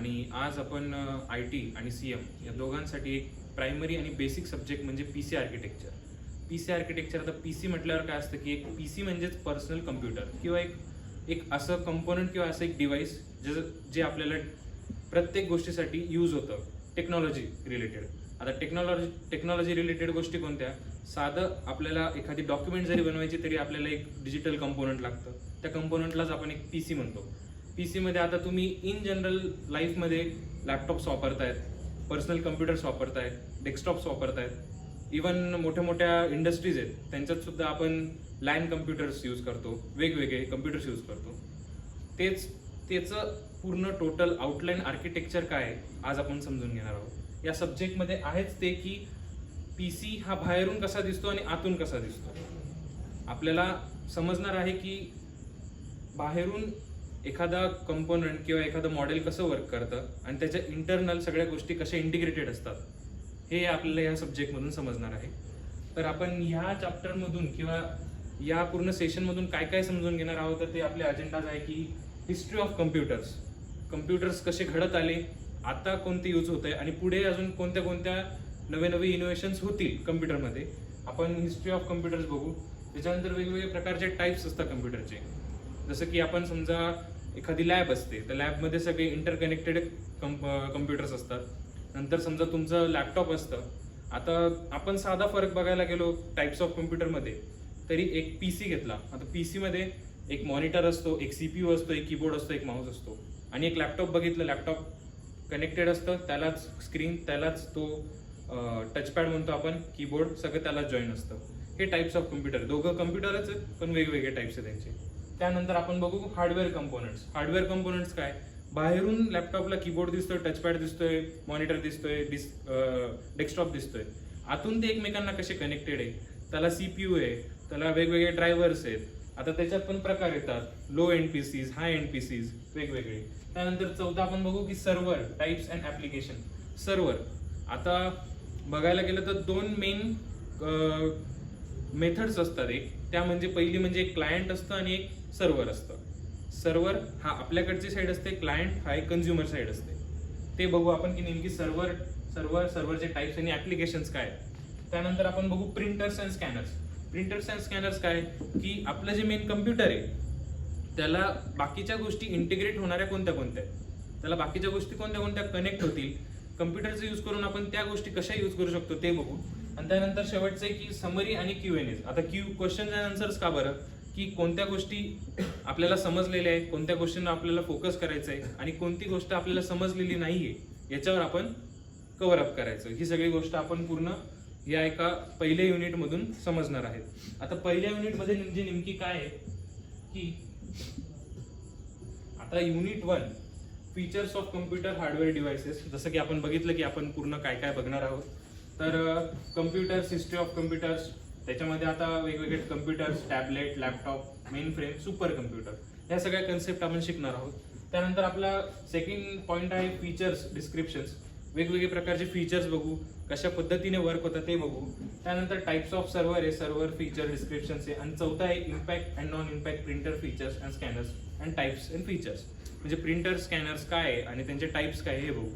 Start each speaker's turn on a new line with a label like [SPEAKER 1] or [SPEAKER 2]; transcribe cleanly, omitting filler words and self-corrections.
[SPEAKER 1] आणि आज आपण IT आणि CM या दोघांसाठी एक प्रायमरी आणि बेसिक सब्जेक्ट म्हणजे PC आर्किटेक्चर. PC आर्किटेक्चर, आता PC म्हटल्यावर काय असतं की एक PC म्हणजेच पर्सनल कम्प्युटर किंवा एक असं कंपोनंट किंवा असं एक डिव्हाइस जे आपल्याला प्रत्येक गोष्टीसाठी यूज होतं टेक्नॉलॉजी रिलेटेड. आता टेक्नॉलॉजी रिलेटेड गोष्टी कोणत्या? साधं आपल्याला एखादी डॉक्युमेंट जरी बनवायची तरी आपल्याला एक डिजिटल कंपोनंट लागतं. त्या कंपोनंटलाच आपण एक PC म्हणतो. PC मध्ये आता तुम्ही इन जनरल लाईफमध्ये लॅपटॉप्स वापरतायत, पर्सनल कम्प्युटर्स वापरतायत, डेस्कटॉप्स वापरतायत. इवन मोठ्या मोठ्या इंडस्ट्रीज आहेत त्यांच्यात सुद्धा आपण लॅन कम्प्युटर्स यूज करतो, वेगवेगळे कम्प्युटर्स यूज करतो. त्याचं पूर्ण टोटल आउटलाईन आर्किटेक्चर काय आहे आज आपण समजून घेणार आहोत. या सब्जेक्टमध्ये आहेच ते की PC हा बाहेरून कसा दिसतो आणि आतून कसा दिसतो. आपल्याला समजणार आहे की बाहेरून एखादा कंपोनंट किंवा एखादं मॉडेल कसं वर्क करतं आणि त्याच्या इंटरनल सगळ्या गोष्टी कशा इंटिग्रेटेड असतात हे आपल्याला या सब्जेक्टमधून समजणार आहे. तर आपण ह्या चॅप्टरमधून किंवा या पूर्ण सेशनमधून काय काय समजून घेणार आहोत तर ते आपले अजेंडाज आहे की हिस्ट्री ऑफ कम्प्युटर्स कसे घडत आले, आता कोणते यूज होत आहे आणि पुढे अजून कोणत्या कोणत्या नवे इनोव्हेशन्स होतील कम्प्युटरमध्ये. आपण हिस्ट्री ऑफ कम्प्युटर्स बघू. त्याच्यानंतर वेगवेगळे प्रकारचे टाईप्स असतात कम्प्युटरचे. जसं की आपण समजा एखादी लॅब असते तर लॅबमध्ये सगळे इंटरकनेक्टेड कम्प्युटर्स असतात. नंतर समजा तुमचं लॅपटॉप असतं. आता आपण साधा फरक बघायला गेलो टाईप्स ऑफ कम्प्युटरमध्ये तरी एक PC घेतला. आता PC मध्ये एक मॉनिटर असतो, एक CPU असतो, एक कीबोर्ड असतो, एक माऊस असतो. आणि एक लॅपटॉप बघितलं, लॅपटॉप कनेक्टेड असतं, त्यालाच स्क्रीन, त्यालाच तो टचपॅड म्हणतो आपण, कीबोर्ड, सगळं त्यालाच जॉईन असतं. हे टाईप्स ऑफ कम्प्युटर, दोघं कम्प्युटरच आहेत पण वेगवेगळे टाईप्स आहेत त्यांचे. त्यानंतर आपण बघू हार्डवेअर कंपोनंट्स काय? बाहेरून लॅपटॉपला कीबोर्ड दिसतोय, टचपॅड दिसतोय, मॉनिटर दिसतोय, डेस्कटॉप दिसतोय. आतून ते एकमेकांना कसे कनेक्टेड आहे? त्याला CPU आहे, त्याला वेगवेगळे ड्रायव्हर्स आहेत. आता त्याच्यात पण प्रकार येतात, लो एंड PCs, हाय एंड PCs वेगवेगळे. त्यानंतर चौथा आपण बघू की server types and application. Server, आता बघायला गेलं तर दोन मेन मेथड्स असतात. त्या म्हणजे पहिली म्हणजे एक क्लायंट असतं आणि एक सर्व्हर असतं. सर्व्हर हा आपल्याकडची साईड असते, क्लायंट हा एक कंझ्युमर साईड असते. ते बघू आपण की नेमकी सर्व्हरचे टाईप्स आणि ऍप्लिकेशन्स काय. त्यानंतर आपण बघू प्रिंटर्स अँड स्कॅनर्स काय की आपलं जे मेन कम्प्युटर आहे त्याला बाकीच्या गोष्टी इंटिग्रेट होणाऱ्या कोणत्या त्याला बाकीच्या गोष्टी कोणत्या कनेक्ट होतील, कम्प्युटरचा यूज करून आपण त्या गोष्टी कशा यूज करू शकतो ते बघू. आणि त्यानंतर शेवटचं आहे की समरी आणि Q&A. आता क्वेश्चन अँड आन्सर्स का बरं, की कोणत्या गोष्टी आपल्याला समजलेल्या आहेत, कोणत्या गोष्टींना आपल्याला फोकस करायचं आहे आणि कोणती गोष्ट आपल्याला समजलेली नाहीये याच्यावर आपण कव्हर अप करायचं. ही सगळी गोष्ट आपण पूर्ण या एका पहिल्या युनिटमधून समजणार आहेत. आता पहिल्या युनिटमध्ये म्हणजे नेमकी काय आहे की आता unit 1 features of computer hardware devices. जसं की आपण बघितलं की आपण पूर्ण काय काय बघणार आहोत. तर कम्प्युटर्स, हिस्ट्री ऑफ कम्प्युटर्स, त्याच्यामध्ये आता वेगवेगळे computers, tablet, laptop, main frame, super computer, ह्या सगळ्या कन्सेप्ट आपण शिकणार आहोत. त्यानंतर आपला सेकंड पॉईंट आहे फीचर्स डिस्क्रिप्शन्स. वेगवेगळे प्रकारचे फीचर्स बघू, कशा पद्धतीने वर्क होतं ते बघू. त्यानंतर टाइप्स ऑफ सर्व्हर आहे, सर्व्हर फीचर डिस्क्रिप्शन्स आहे. आणि चौथा आहे impact and non impact printer features and scanners and types and features. म्हणजे प्रिंटर, स्कॅनर्स काय आहे आणि त्यांचे टाइप्स काय हे बघू.